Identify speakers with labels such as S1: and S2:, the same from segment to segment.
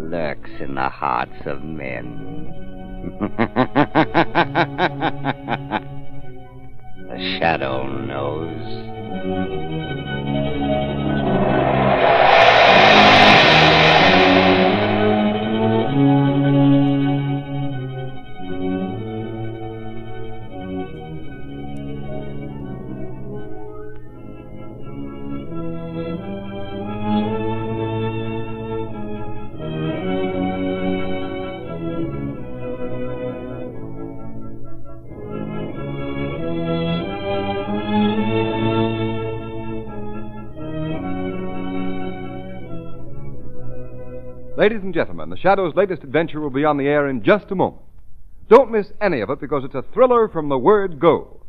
S1: lurks in the hearts of men. The shadow knows.
S2: Ladies and gentlemen, The Shadow's latest adventure will be on the air in just a moment. Don't miss any of it because it's a thriller from the word go.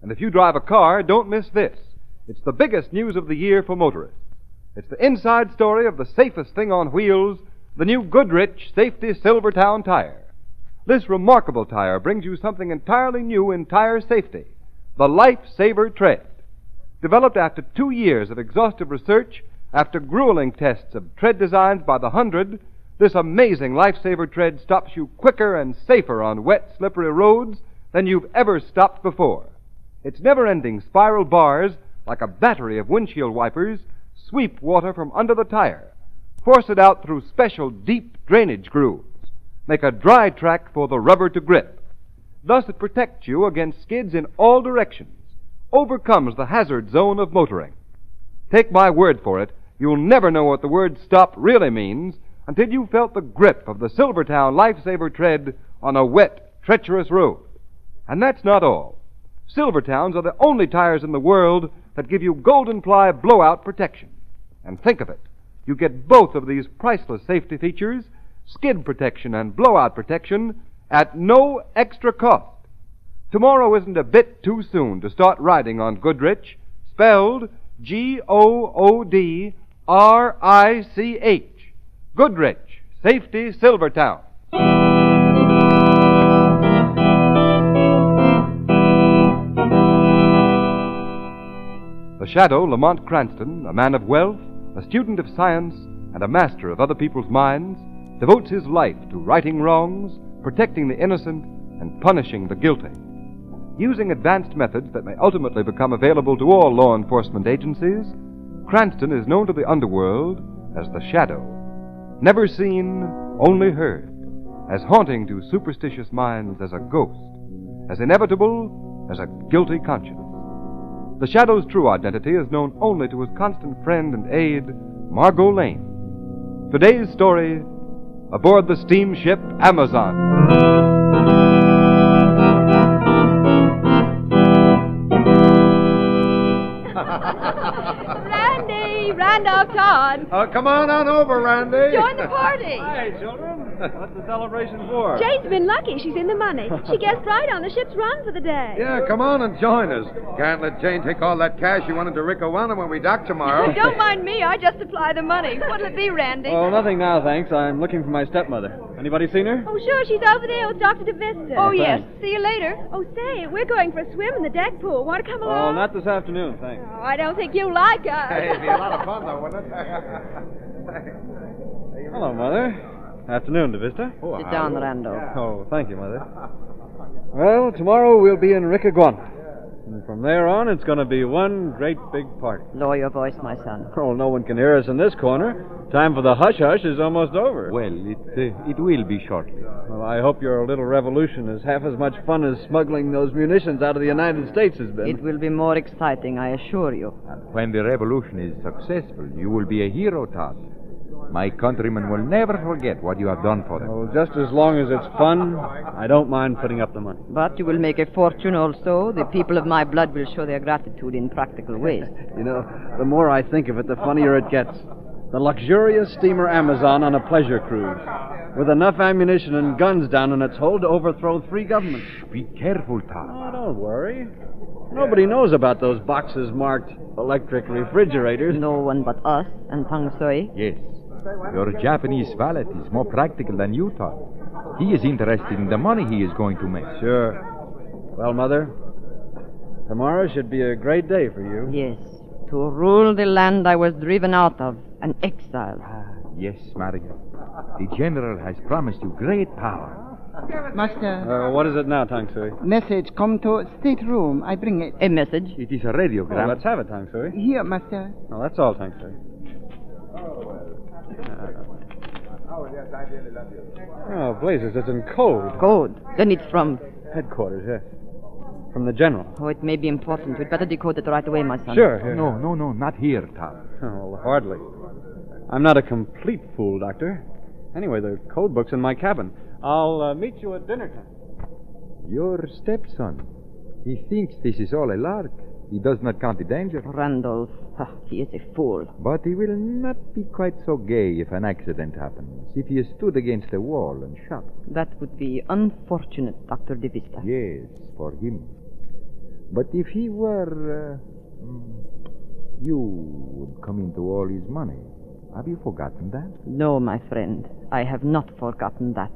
S2: And if you drive a car, don't miss this. It's the biggest news of the year for motorists. It's the inside story of the safest thing on wheels, the new Goodrich Safety Silvertown tire. This remarkable tire brings you something entirely new in tire safety, the Lifesaver Tread. Developed after 2 years of exhaustive research, after grueling tests of tread designs by the hundred, this amazing Lifesaver Tread stops you quicker and safer on wet, slippery roads than you've ever stopped before. Its never-ending spiral bars, like a battery of windshield wipers, sweep water from under the tire, force it out through special deep drainage grooves, make a dry track for the rubber to grip. Thus it protects you against skids in all directions, overcomes the hazard zone of motoring. Take my word for it, you'll never know what the word stop really means until you've felt the grip of the Silvertown Lifesaver Tread on a wet, treacherous road. And that's not all. Silvertowns are the only tires in the world that give you golden ply blowout protection. And think of it, you get both of these priceless safety features, skid protection and blowout protection, at no extra cost. Tomorrow isn't a bit too soon to start riding on Goodrich, spelled Goodrich. Goodrich, Safety Silvertown. The Shadow, Lamont Cranston, a man of wealth, a student of science, and a master of other people's minds, devotes his life to righting wrongs, protecting the innocent, and punishing the guilty. Using advanced methods that may ultimately become available to all law enforcement agencies, Cranston is known to the underworld as the Shadow. Never seen, only heard, as haunting to superstitious minds as a ghost, as inevitable as a guilty conscience. The Shadow's true identity is known only to his constant friend and aide, Margot Lane. Today's story, aboard the steamship Amazon.
S3: Randy Todd.
S4: Come on over, Randy.
S3: Join the party.
S4: Hi, children. What's the celebration for?
S3: Jane's been lucky. She's in the money. She guessed right on the ship's run for the day.
S4: Yeah, come on and join us. Can't let Jane take all that cash you wanted to Rickawanna when we dock tomorrow.
S3: Oh, don't mind me. I just supply the money. What'll it be, Randy?
S5: Oh, nothing now, thanks. I'm looking for my stepmother. Anybody seen her?
S3: Oh, sure. She's over there with Dr. DeVista. Oh, yes. See you later. Oh, say, we're going for a swim in the deck pool. Want to come along?
S5: Oh, not this afternoon, thanks.
S3: Oh, I don't think you'll like us.
S4: Hey, it'd be a lot of fun, though, wouldn't it?
S5: Hello, Mother. Afternoon, DeVista.
S6: Sit down, Rando.
S5: Oh, thank you, Mother. Well, tomorrow we'll be in Rickaguana. And from there on, it's going to be one great big party.
S6: Lower your voice, my son.
S5: Oh, no one can hear us in this corner. Time for the hush-hush is almost over.
S7: Well, it will be shortly.
S5: Well, I hope your little revolution is half as much fun as smuggling those munitions out of the United States has been.
S6: It will be more exciting, I assure you.
S7: And when the revolution is successful, you will be a hero, Todd. My countrymen will never forget what you have done for them.
S5: Oh, just as long as it's fun, I don't mind putting up the money.
S6: But you will make a fortune also. The people of my blood will show their gratitude in practical ways.
S5: You know, the more I think of it, the funnier it gets. The luxurious steamer Amazon on a pleasure cruise, with enough ammunition and guns down in its hold to overthrow 3 governments.
S7: Be careful, Todd.
S5: Oh, don't worry. Nobody knows about those boxes marked electric refrigerators.
S6: No one but us and Feng Shui.
S7: Yes. Your Japanese valet is more practical than you, Todd. He is interested in the money he is going to make.
S5: Sure. Well, Mother, tomorrow should be a great day for you.
S6: Yes. To rule the land I was driven out of, an exile.
S7: Yes, Maria. The general has promised you great power.
S8: Master,
S5: What is it now, Tang Sui?
S8: message come to stateroom. I bring it.
S6: A message?
S7: It is a radiogram.
S5: Let's have it, Tang Sui.
S8: Here, master.
S5: Oh, that's all, Tang Sui. Oh, blazes, it's in code.
S6: Code. Then it's from...
S5: Headquarters, yes. From the general.
S6: Oh, it may be important. We'd better decode it right away, my son.
S5: Sure. Here.
S7: No, not here, Todd.
S5: Oh, well, hardly. I'm not a complete fool, Doctor. Anyway, the code book's in my cabin. I'll meet you at dinner time.
S7: Your stepson. He thinks this is all a lark. He does not count the danger.
S6: Randolph. He is a fool.
S7: But he will not be quite so gay if an accident happens. If he is stood against a wall and shot.
S6: That would be unfortunate, Dr. De Vista.
S7: Yes, for him. But if he were... you would come into all his money. Have you forgotten that?
S6: No, my friend. I have not forgotten that.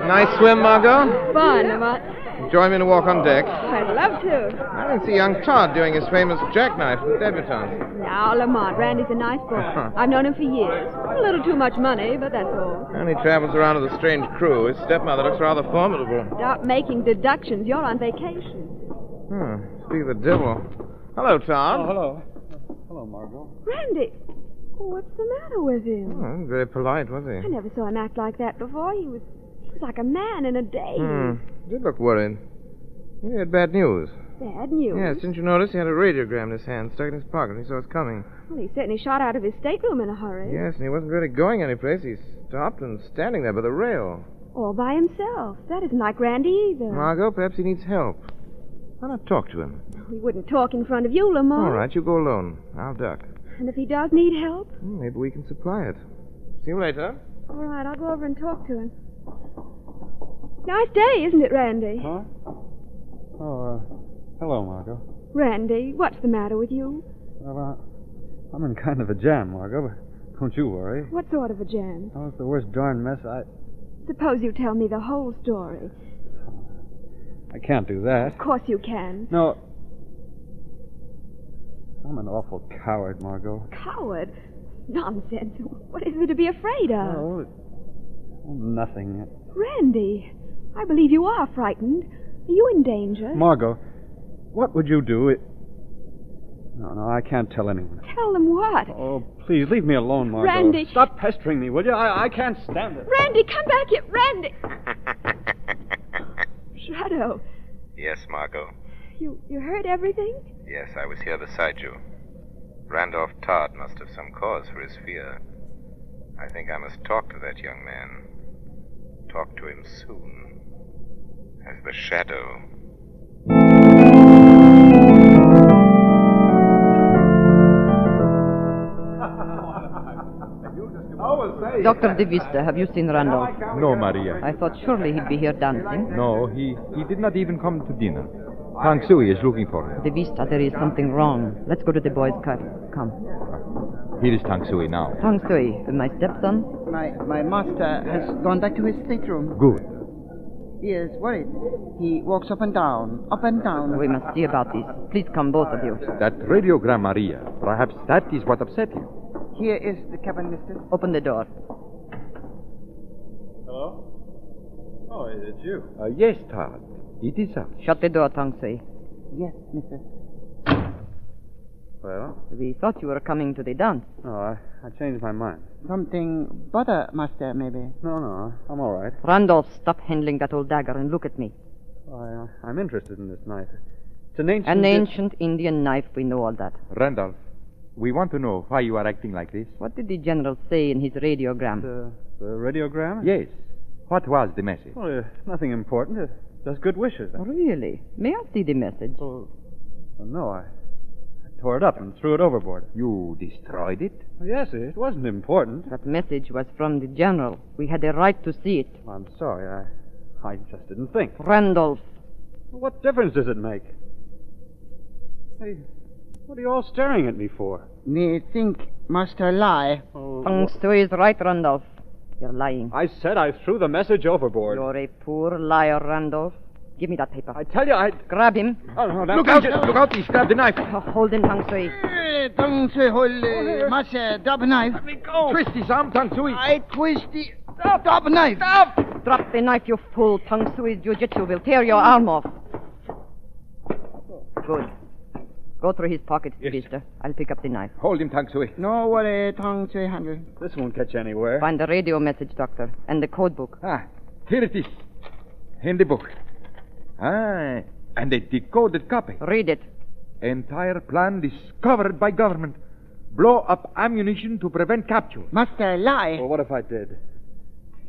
S9: Nice swim, Margot?
S3: Fun, Lamont.
S9: Join me to walk on deck.
S3: I'd love to.
S9: I didn't see young Todd doing his famous jackknife in the debutante.
S3: Now, Lamont, Randy's a nice boy. I've known him for years. A little too much money, but that's all.
S9: And he travels around with a strange crew. His stepmother looks rather formidable.
S3: Stop making deductions. You're on vacation.
S9: Speak of the devil. Hello, Todd.
S5: Oh, hello. Hello, Margot.
S3: Randy. Oh, what's the matter with him?
S9: Very polite, was
S3: I
S9: he?
S3: never saw him act like that before. He was like a man in a daze.
S9: Did look worried. He had bad news.
S3: Bad news.
S9: Yes, didn't you notice he had a radiogram in his hand, stuck in his pocket, and he saw us coming?
S3: Well, he certainly shot out of his stateroom in a hurry.
S9: Yes, and he wasn't really going anyplace. He stopped and standing there by the rail.
S3: All by himself. That isn't like Randy either.
S9: Margot, perhaps he needs help. Why not talk to him?
S3: We wouldn't talk in front of you, Lamont.
S9: All right, you go alone. I'll duck.
S3: And if he does need help?
S9: Maybe we can supply it. See you later.
S3: All right, I'll go over and talk to him. Nice day, isn't it, Randy?
S5: Huh? Oh, hello, Margot.
S3: Randy, what's the matter with you?
S5: Well, I'm in kind of a jam, Margot, but don't you worry.
S3: What sort of a jam?
S5: Oh, it's the worst darn mess
S3: Suppose you tell me the whole story.
S5: I can't do that.
S3: Of course you can.
S5: No. I'm an awful coward, Margot.
S3: Coward? Nonsense. What is there to be afraid of?
S5: Oh, nothing.
S3: Randy, I believe you are frightened. Are you in danger?
S5: Margot, what would you do if... No, I can't tell anyone.
S3: Tell them what?
S5: Oh, please, leave me alone, Margot.
S3: Randy.
S5: Stop pestering me, will you? I can't stand it.
S3: Randy, come back here. Randy! Shadow,
S10: Yes, Margot.
S3: you heard everything?
S10: Yes, I was here beside you. Randolph Todd must have some cause for his fear. I think I must talk to that young man. Talk to him soon. As the shadow.
S6: Dr. De Vista, have you seen Randolph?
S7: No, Maria.
S6: I thought surely he'd be here dancing.
S7: No, he did not even come to dinner. Tang Sui is looking for him.
S6: De Vista, there is something wrong. Let's go to the boys' car. Come.
S7: Here is Tang Sui now.
S6: Tang Sui, my stepson?
S8: My master has gone back to his stateroom.
S7: Good.
S8: He is worried. He walks up and down, up and down.
S6: We must see about this. Please come, both of you.
S7: That radiogram, Maria. Perhaps that is what upset you.
S8: Here is the cabin, mister.
S6: Open the door.
S5: Hello? Oh, it's you.
S7: Yes, Todd. It is us.
S6: Shut the door, Tang Sui.
S8: Yes, mister.
S5: Well?
S6: We thought you were coming to the dance.
S5: Oh, I changed my mind.
S8: Something butter, master, maybe.
S5: No, I'm all right.
S6: Randolph, stop handling that old dagger and look at me.
S5: I'm interested in this knife. It's an ancient...
S6: An ancient Indian knife, we know all that.
S7: Randolph, we want to know why you are acting like this.
S6: What did the general say in his radiogram?
S5: The radiogram?
S7: Yes. What was the message?
S5: Well, nothing important. Just good wishes.
S6: Really? May I see the message?
S5: Well, no, I tore it up and threw it overboard.
S7: You destroyed it?
S5: Well, yes, it wasn't important.
S6: That message was from the general. We had a right to see it.
S5: I'm sorry. I just didn't think.
S6: Randolph.
S5: What difference does it make? Hey, what are you all staring at me for?
S8: Me think master lie.
S6: Tang Sui is right, Randolph. You're lying.
S5: I said I threw the message overboard.
S6: You're a poor liar, Randolph. Give me that paper.
S5: I tell you,
S6: Grab him.
S5: Oh, no, that...
S4: Look out, he's grabbed the knife.
S6: Hold him, Tang Sui.
S8: Tang Sui, hold. Master, drop a knife.
S4: Let me go. Twisty, Sam, Tang Sui.
S8: I twist the... Drop a knife.
S4: Stop!
S6: Drop the knife, you fool. Tang Sui's jiu-jitsu will tear your arm off. Good. Go through his pockets, Vista. I'll pick up the knife.
S4: Hold him, Tang Sui.
S8: No worry, Tang Sui handle.
S5: This won't catch anywhere.
S6: Find the radio message, Doctor, and the code book.
S7: Here it is. In the book. And a decoded copy.
S6: Read it.
S7: Entire plan discovered by government. Blow up ammunition to prevent capture.
S8: Master, lie.
S5: Well, what if I did?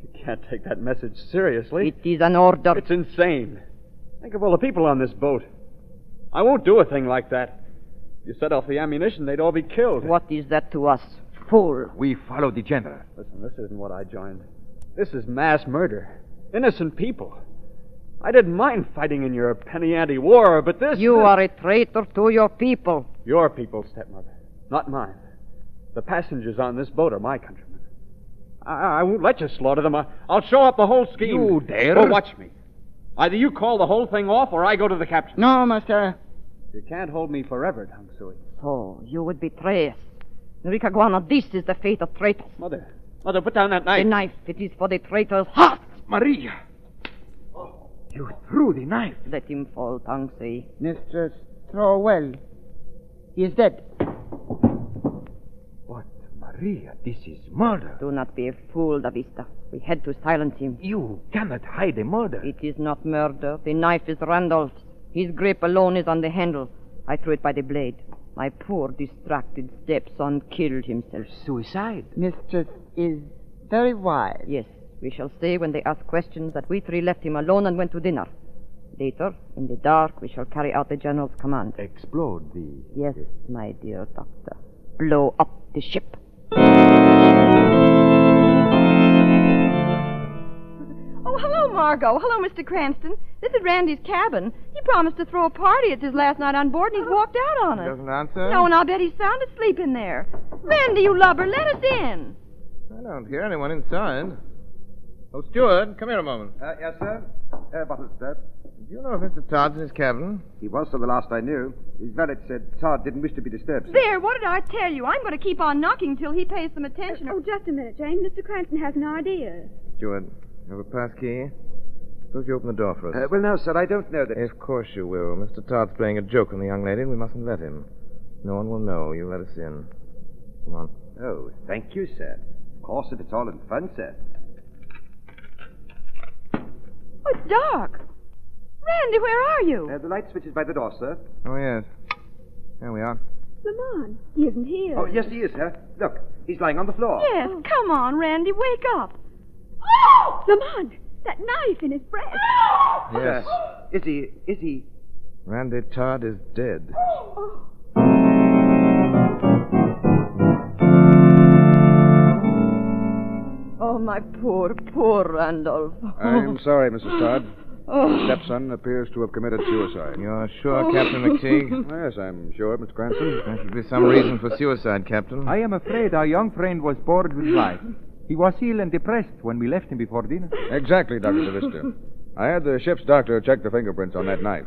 S5: You can't take that message seriously.
S6: It is an order.
S5: It's insane. Think of all the people on this boat. I won't do a thing like that. If you set off the ammunition, they'd all be killed.
S6: What is that to us? Fool.
S7: We follow the general.
S5: Listen, this isn't what I joined. This is mass murder. Innocent people. I didn't mind fighting in your penny ante war, but this...
S6: You are a traitor to your people.
S5: Your people, stepmother. Not mine. The passengers on this boat are my countrymen. I won't let you slaughter them. I'll show up the whole scheme.
S7: You dare?
S5: Oh, watch me. Either you call the whole thing off, or I go to the captain.
S8: No, Master.
S5: You can't hold me forever, Tang Sui.
S6: So, you would betray us. Nrikaguana, this is the fate of traitors.
S5: Mother, put down that knife.
S6: The knife, it is for the traitor's heart.
S7: Maria! You threw the knife.
S6: Let him fall, Tang Sui.
S8: Mistress, throw well. He is dead.
S7: But, Maria, this is murder.
S6: Do not be a fool, Davista. We had to silence him.
S7: You cannot hide a murder.
S6: It is not murder. The knife is Randolph's. His grip alone is on the handle. I threw it by the blade. My poor, distracted stepson killed himself.
S7: Suicide.
S8: Mistress is very wise.
S6: Yes, we shall say when they ask questions that we three left him alone and went to dinner. Later, in the dark, we shall carry out the general's command.
S7: Explode the...
S6: Yes, my dear doctor. Blow up the ship.
S3: Oh, hello, Margot. Hello, Mr. Cranston. This is Randy's cabin. He promised to throw a party. It's his last night on board, and he's walked out on us.
S9: Doesn't answer?
S3: No, and I'll bet he's sound asleep in there. Randy, you lubber, let us in.
S9: I don't hear anyone inside. Oh, steward, come here a moment.
S4: Yes, sir? Bottlestep.
S9: Do you know if Mr. Todd's in his cabin?
S4: He was till the last I knew. His valet said Todd didn't wish to be disturbed.
S3: There, what did I tell you? I'm going to keep on knocking till he pays some attention.
S11: Oh, just a minute, Jane. Mr. Cranston has an idea.
S9: Steward, you have a pass key? Suppose you open the door for us.
S4: Well, no, sir, I don't know that...
S9: Of course you will. Mr. Todd's playing a joke on the young lady, and we mustn't let him. No one will know. You let us in. Come on.
S4: Oh, thank you, sir. Of course, if it's all in fun, sir.
S3: Oh, it's dark. Randy, where are you?
S4: The light switch is by the door, sir.
S9: Oh, yes. There we are.
S11: Lamont, he isn't here.
S4: Oh, yes, he is, sir. Look, he's lying on the floor.
S3: Yes, come on, Randy, wake up. Oh!
S11: Lamont, that knife in his breast.
S9: Yes.
S4: Is he...
S9: Randy Todd is dead.
S6: Oh, my poor, poor Randolph.
S12: I'm sorry, Mrs. Todd.
S6: Oh.
S12: Your stepson appears to have committed suicide.
S9: You're sure, Captain McTeague?
S12: Yes, I'm sure, Mr. Cranston.
S9: There should be some reason for suicide, Captain.
S13: I am afraid our young friend was bored with life. He was ill and depressed when we left him before dinner.
S12: Exactly, Dr. DeVista. I had the ship's doctor check the fingerprints on that knife.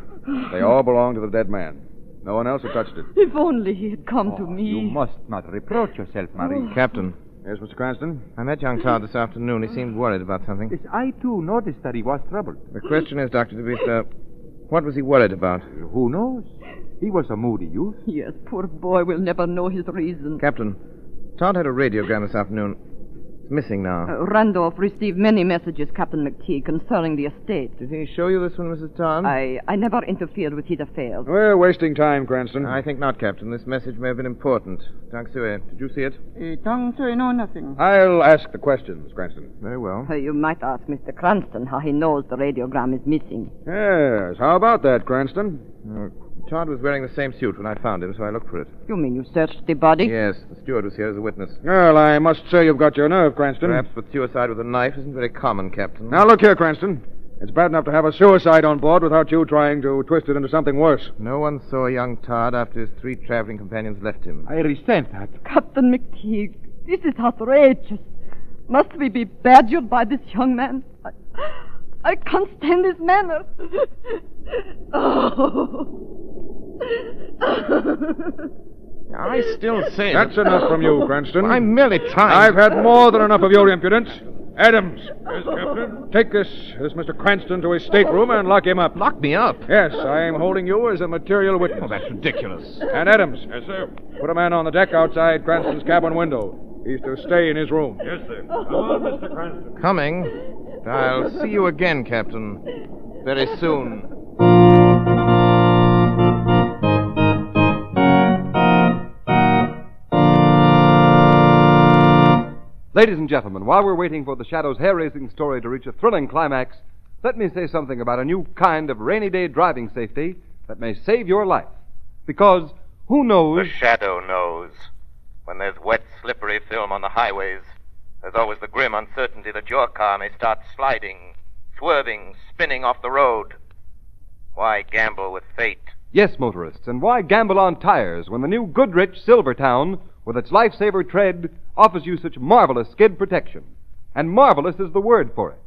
S12: They all belong to the dead man. No one else had touched it.
S6: If only he had come to me.
S13: You must not reproach yourself, Marie.
S9: Captain.
S12: Yes, Mr. Cranston?
S9: I met young Todd this afternoon. He seemed worried about something.
S13: Yes, I, too, noticed that he was troubled.
S9: The question is, Dr. DeVista, what was he worried about?
S13: Who knows? He was a moody youth.
S6: Yes, poor boy will never know his reason.
S9: Captain, Todd had a radiogram this afternoon. It's missing now.
S6: Randolph received many messages, Captain McTeague, concerning the estate.
S9: Did he show you this one, Mrs. Todd?
S6: I never interfered with his affairs.
S12: We're wasting time, Cranston.
S9: I think not, Captain. This message may have been important. Tang Sui, did you see it?
S8: Tang Sui, no, nothing.
S12: I'll ask the questions, Cranston.
S9: Very well.
S6: You might ask Mr. Cranston how he knows the radiogram is missing.
S12: Yes, how about that, Cranston?
S9: Todd was wearing the same suit when I found him, so I looked for it.
S6: You mean you searched the body?
S9: Yes, the steward was here as a witness.
S12: Well, I must say you've got your nerve, Cranston.
S9: Perhaps but suicide with a knife isn't very common, Captain.
S12: Now, look here, Cranston. It's bad enough to have a suicide on board without you trying to twist it into something worse.
S9: No one saw young Todd after his 3 traveling companions left him.
S13: I resent that.
S6: Captain McTeague, this is outrageous. Must we be badgered by this young man?
S3: I can't stand this manor.
S9: I still say...
S12: That's enough from you, Cranston.
S9: I'm merely trying...
S12: I've had more than enough of your impudence. Adams. Yes, Captain. Take this Mr. Cranston to his stateroom and lock him up.
S9: Lock me up?
S12: Yes, I am holding you as a material witness.
S9: Oh, that's ridiculous.
S12: And Adams. Yes, sir. Put a man on the deck outside Cranston's cabin window. He's to stay in his room.
S4: Yes, sir. Come on, Mr. Cranston.
S9: Coming. I'll see you again, Captain. Very soon.
S2: Ladies and gentlemen, while we're waiting for the Shadow's hair-raising story to reach a thrilling climax, let me say something about a new kind of rainy day driving safety that may save your life. Because who knows...
S10: The Shadow knows. When there's wet, slippery film on the highways, there's always the grim uncertainty that your car may start sliding, swerving, spinning off the road. Why gamble with fate?
S2: Yes, motorists, and why gamble on tires when the new Goodrich Silvertown, with its lifesaver tread, offers you such marvelous skid protection? And marvelous is the word for it,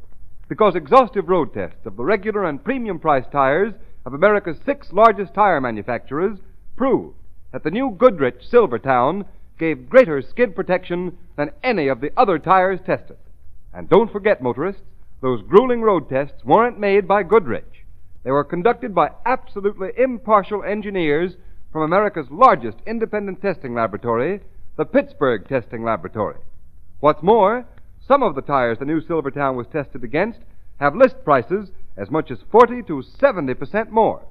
S2: because exhaustive road tests of the regular and premium price tires of America's 6 largest tire manufacturers prove that the new Goodrich Silvertown gave greater skid protection than any of the other tires tested. And don't forget, motorists, those grueling road tests weren't made by Goodrich. They were conducted by absolutely impartial engineers from America's largest independent testing laboratory, the Pittsburgh Testing Laboratory. What's more, some of the tires the new Silvertown was tested against have list prices as much as 40 to 70% more.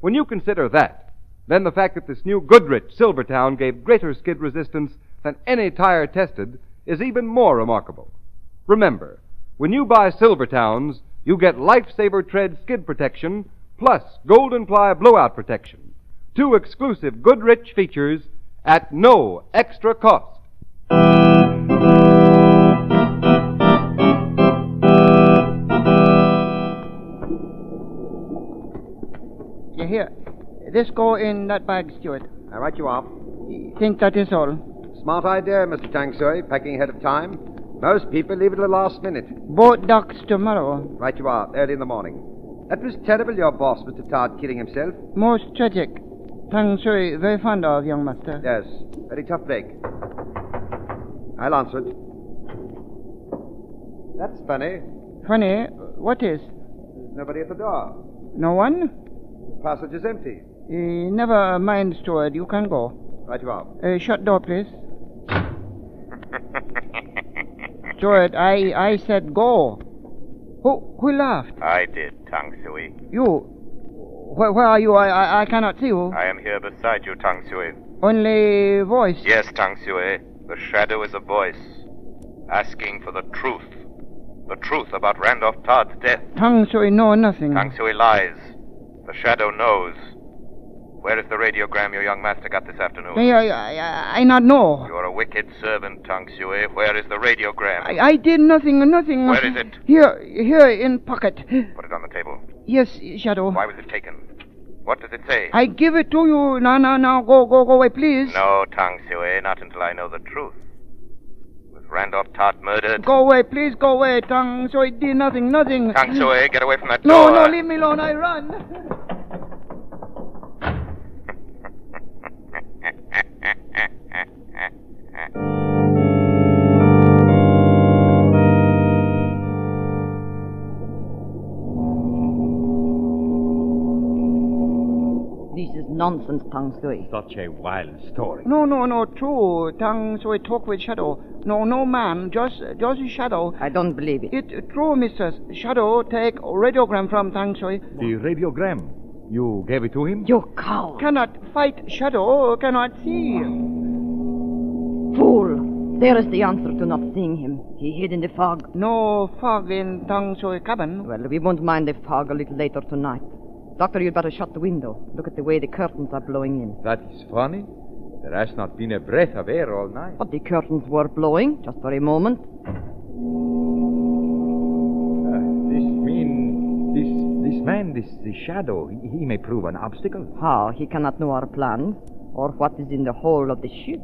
S2: When you consider that, then the fact that this new Goodrich Silvertown gave greater skid resistance than any tire tested is even more remarkable. Remember, when you buy Silvertowns, you get Lifesaver Tread skid protection plus Golden Ply blowout protection, 2 exclusive Goodrich features at no extra cost.
S8: Here. This go in that bag, Stuart.
S14: All right, you are.
S8: Think that is all.
S14: Smart idea, Mr. Tangsui, packing ahead of time. Most people leave it at the last minute.
S8: Boat docks tomorrow.
S14: Right you are, early in the morning. That was terrible, your boss, Mr. Todd, killing himself.
S8: Most tragic. Tang Sui, very fond of, young master.
S14: Yes, very tough break. I'll answer it. That's funny.
S8: Funny? What is?
S14: There's nobody at the door.
S8: No one?
S14: The passage is empty.
S8: Never mind, steward. You can go.
S14: Right you are.
S8: Shut door, please. Steward, I said go. Who laughed?
S10: I did, Tang Sui.
S8: You? Where are you? I cannot see you.
S10: I am here beside you, Tang Sui.
S8: Only voice?
S10: Yes, Tang Sui. The Shadow is a voice, asking for the truth. The truth about Randolph Todd's death.
S8: Tang Sui know nothing.
S10: Tang Sui lies. The Shadow knows. Where is the radiogram your young master got this afternoon?
S8: I not know.
S10: You're a wicked servant, Tang Sui. Where is the radiogram?
S8: I did nothing.
S10: Where is it?
S8: Here in pocket.
S10: Put it on the table.
S8: Yes, Shadow.
S10: Why was it taken? What does it say?
S8: I give it to you. Now, go away, please.
S10: No, Tang Sui, not until I know the truth. Was Randolph Todd murdered?
S8: Go away, please, go away. Tang Sui did nothing.
S10: Tang Sui, get away from that door.
S8: No, leave me alone. I run.
S6: This is nonsense, Tang Sui.
S13: Such a wild story.
S8: No, true. Tang Sui talk with Shadow. No man, just Shadow.
S6: I don't believe it.
S8: It true, mistress. Shadow take radiogram from Tang Sui.
S13: The radiogram? You gave it to him?
S6: You coward.
S8: Cannot fight Shadow, cannot see.
S6: Fool. There is the answer to not seeing him. He hid in the fog.
S8: No fog in Tang Sui cabin.
S6: Well, we won't mind the fog a little later tonight. Doctor, you'd better shut the window. Look at the way the curtains are blowing in.
S13: That is funny. There has not been a breath of air all night.
S6: But the curtains were blowing, just for a moment.
S13: This Shadow, he may prove an obstacle.
S6: How? He cannot know our plans, or what is in the hold of the ship.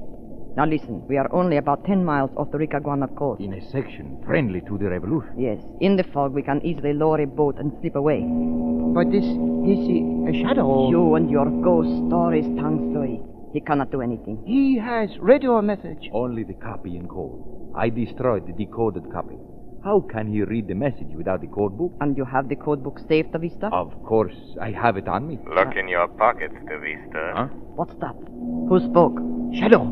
S6: Now listen, we are only about 10 miles off the Ricaguana coast.
S7: In a section friendly to the revolution.
S6: Yes, in the fog we can easily lower a boat and slip away.
S8: But this a shadow.
S6: You and your ghost stories, Tang Sui. He cannot do anything.
S8: He has radio message.
S7: Only the copy in code. I destroyed the decoded copy. How can he read the message without the code book?
S6: And you have the code book safe, De Vista?
S7: Of course, I have it on me.
S10: Look in your pockets, De Vista.
S7: Huh?
S6: What's that? Who spoke?
S8: Shadow.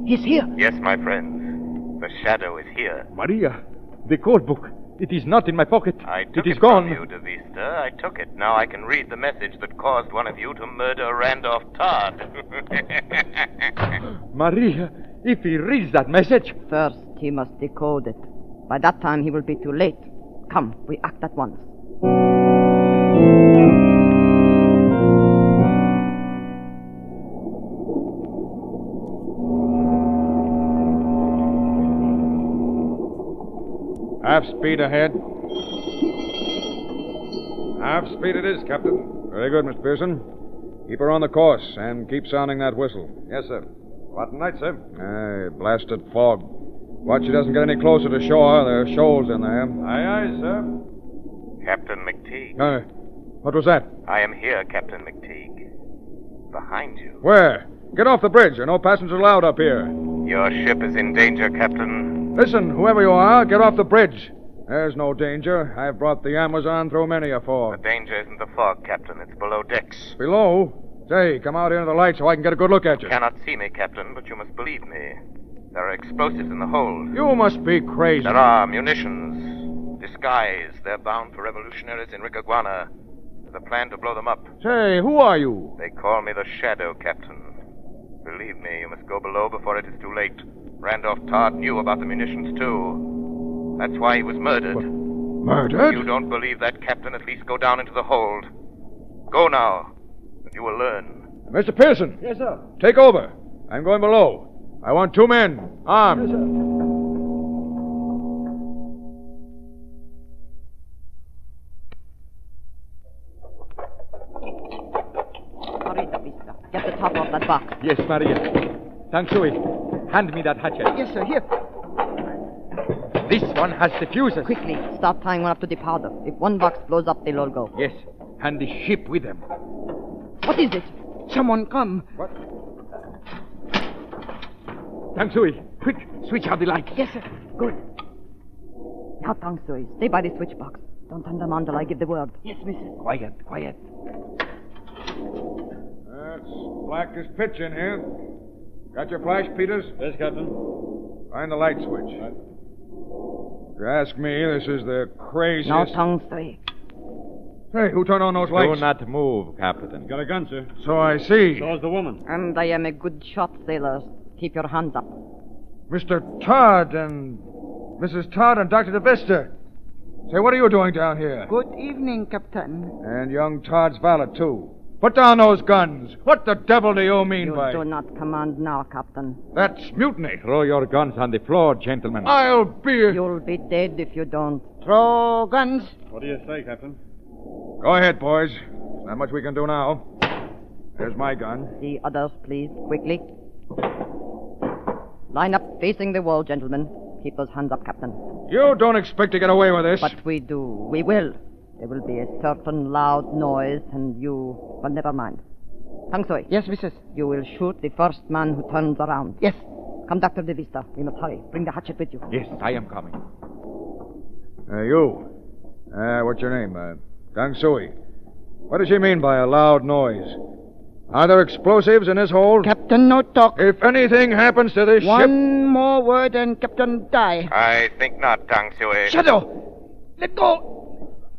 S8: He's here.
S10: Yes, my friends. The shadow is here.
S13: Maria, the code book. It is not in my pocket.
S10: I took
S13: it is
S10: from
S13: gone.
S10: you, De Vista. I took it. Now I can read the message that caused one of you to murder Randolph Todd.
S13: Maria, if he reads that message...
S6: First, he must decode it. By that time, he will be too late. Come, we act at once.
S12: Half speed ahead. Half speed it is, Captain. Very good, Mr. Pearson. Keep her on the course and keep sounding that whistle.
S2: Yes, sir. What night, sir?
S12: Aye, blasted fog. Watch she doesn't get any closer to shore. There are shoals in there.
S2: Aye, sir.
S10: Captain McTeague.
S12: What was that?
S10: I am here, Captain McTeague. Behind you.
S12: Where? Get off the bridge. There are no passengers allowed up here.
S10: Your ship is in danger, Captain.
S12: Listen, whoever you are, get off the bridge. There's no danger. I've brought the Amazon through many a fog.
S10: The danger isn't the fog, Captain. It's below decks.
S12: Below? Say, come out here in the light so I can get a good look at you.
S10: You cannot see me, Captain, but you must believe me. There are explosives in the hold.
S12: You must be crazy.
S10: There are munitions. Disguised. They're bound for revolutionaries in Ricaguana. There's a plan to blow them up.
S12: Say, who are you?
S10: They call me the Shadow, Captain. Believe me, you must go below before it is too late. Randolph Todd knew about the munitions, too. That's why he was murdered.
S12: What? Murdered?
S10: If you don't believe that, Captain, at least go down into the hold. Go now, and you will learn.
S12: Mr. Pearson.
S5: Yes, sir.
S12: Take over. I'm going below. I want 2 men, armed.
S5: Yes, sir.
S6: Hurry, De Vista. Get the top off that box.
S13: Yes, Maria. Tang Sui, hand me that hatchet.
S8: Yes, sir. Here.
S13: This one has the fuses.
S6: Quickly, start tying one up to the powder. If one box blows up, they'll all go.
S13: Yes, and the ship with them.
S6: What is it?
S8: Someone come.
S12: What?
S13: Tang Sui, quick, switch out the light.
S6: Yes, sir. Good. Now, Tang Sui, stay by the switch box. Don't turn them on till I give the word.
S8: Yes, missus.
S13: Quiet.
S12: It's black as pitch in here. Got your flash, Peters?
S5: Yes, Captain.
S12: Find the light switch. If you ask me, this is the craziest...
S6: Now, Tang Sui.
S12: Hey, who turned on those lights?
S13: Do not move, Captain.
S5: Got a gun, sir.
S12: So I see.
S5: So's the woman.
S6: And I am a good shot, sailors. Keep your hands up.
S12: Mr. Todd and Mrs. Todd and Dr. DeVista. Say, what are you doing down here?
S8: Good evening, Captain.
S12: And young Todd's valet, too. Put down those guns. What the devil do you mean by...
S6: You do not command now, Captain.
S12: That's mutiny.
S13: Throw your guns on the floor, gentlemen.
S12: I'll be...
S6: You'll be dead if you don't.
S8: Throw guns.
S5: What do you say, Captain?
S12: Go ahead, boys. Not much we can do now. There's my gun.
S6: The others, please, quickly. Line up facing the wall, gentlemen. Keep those hands up, Captain.
S12: You don't expect to get away with this.
S6: But we do. We will. There will be a certain loud noise, and you... Well, never mind. Tang Sui.
S8: Yes, missus.
S6: You will shoot the first man who turns around.
S8: Yes.
S6: Come, Dr. DeVista. We must hurry. Bring the hatchet with you.
S13: Yes, I am coming.
S12: You. What's your name? Tang Sui. What does she mean by a loud noise? Are there explosives in this hold?
S8: Captain, no talk.
S12: If anything happens to this ship...
S8: One more word and Captain die.
S10: I think not, Tang Sui.
S8: Shadow! Let go!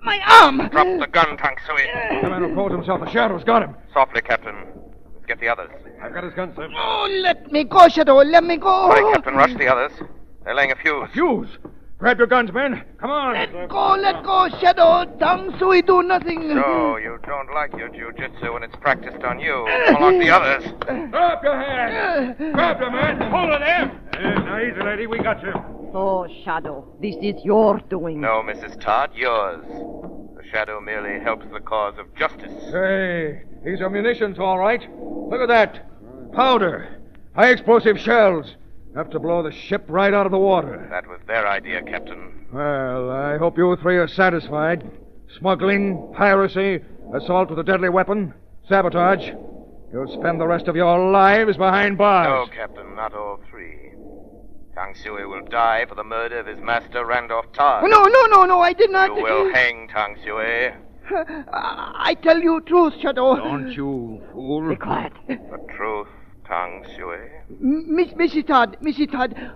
S8: My arm!
S10: Drop the gun, Tang Sui.
S12: The man who calls himself the Shadow's got him.
S10: Softly, Captain. Let's get the others.
S12: I've got his gun, sir.
S8: Oh, let me go, Shadow. Let me go.
S10: Hurry, Captain. Rush the others. They're laying a fuse.
S12: Fuse? Grab your guns, men. Come on.
S8: Let go, Shadow. Tang Sui do nothing.
S10: So, you don't like your jiu-jitsu when it's practiced on you. Call out the others.
S12: Drop your hands. Grab your man. Hold it there. Now, easy, lady. We got you.
S6: Oh, Shadow, this is your doing.
S10: No, Mrs. Todd, yours. The Shadow merely helps the cause of justice.
S12: Hey, these are munitions, all right. Look at that. Powder. High explosive shells. Have to blow the ship right out of the water.
S10: That was their idea, Captain.
S12: Well, I hope you three are satisfied. Smuggling, piracy, assault with a deadly weapon, sabotage. You'll spend the rest of your lives behind bars.
S10: No, Captain, not all three. Tang Sui will die for the murder of his master, Randolph Todd.
S8: No, I did not.
S10: You will hang Tang Sui.
S8: I tell you truth, Shadow.
S12: Don't you fool.
S6: Be quiet.
S10: The truth, Tang Sui.
S8: Missy Todd,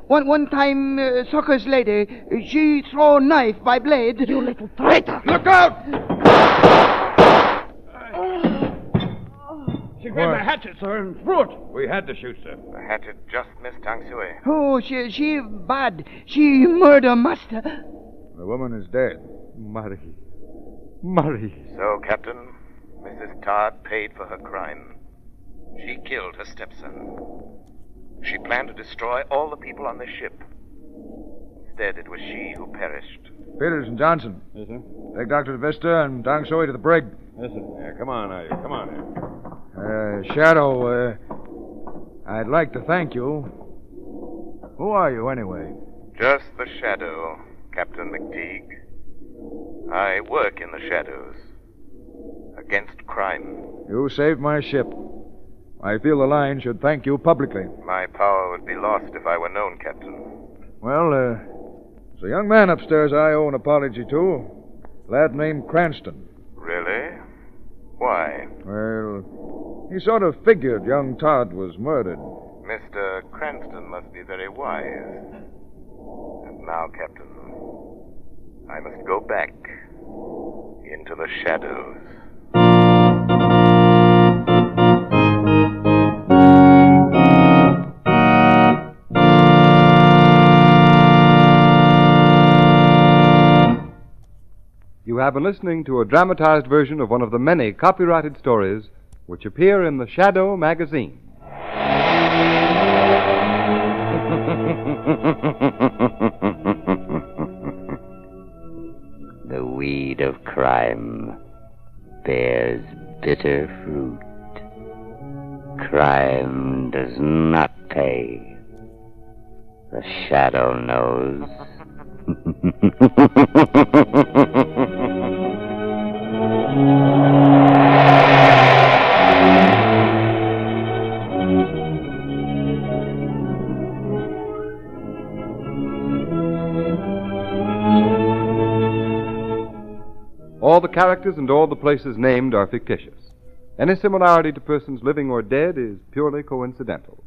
S8: one time, Sucker's lady, she throw knife by blade.
S6: You little traitor.
S12: Look out!
S5: She grabbed a hatchet, sir, and threw it.
S12: We had to shoot, sir.
S10: The hatchet just missed Tang Sui.
S8: Oh, she bad. She murder master.
S12: The woman is dead.
S2: Murray.
S10: So, Captain, Mrs. Todd paid for her crime. She killed her stepson. She planned to destroy all the people on the ship. Instead, it was she who perished.
S12: Peters and Johnson.
S5: Yes, sir.
S12: Take Dr. Vista and Tang Sui to the brig.
S5: Yes, sir.
S12: Yeah, come on, now. Come on here. Shadow, I'd like to thank you. Who are you, anyway?
S10: Just the shadow, Captain McTeague. I work in the shadows. Against crime.
S12: You saved my ship. I feel the line should thank you publicly.
S10: My power would be lost if I were known, Captain.
S12: Well, there's a young man upstairs I owe an apology to. A lad named Cranston.
S10: Really? Why?
S12: Well, he sort of figured young Todd was murdered.
S10: Mr. Cranston must be very wise. And now, Captain, I must go back into the shadows.
S2: You have been listening to a dramatized version of one of the many copyrighted stories which appear in the Shadow magazine.
S1: The weed of crime bears bitter fruit. Crime does not pay. The shadow knows.
S2: All the characters and all the places named are fictitious. Any similarity to persons living or dead is purely coincidental.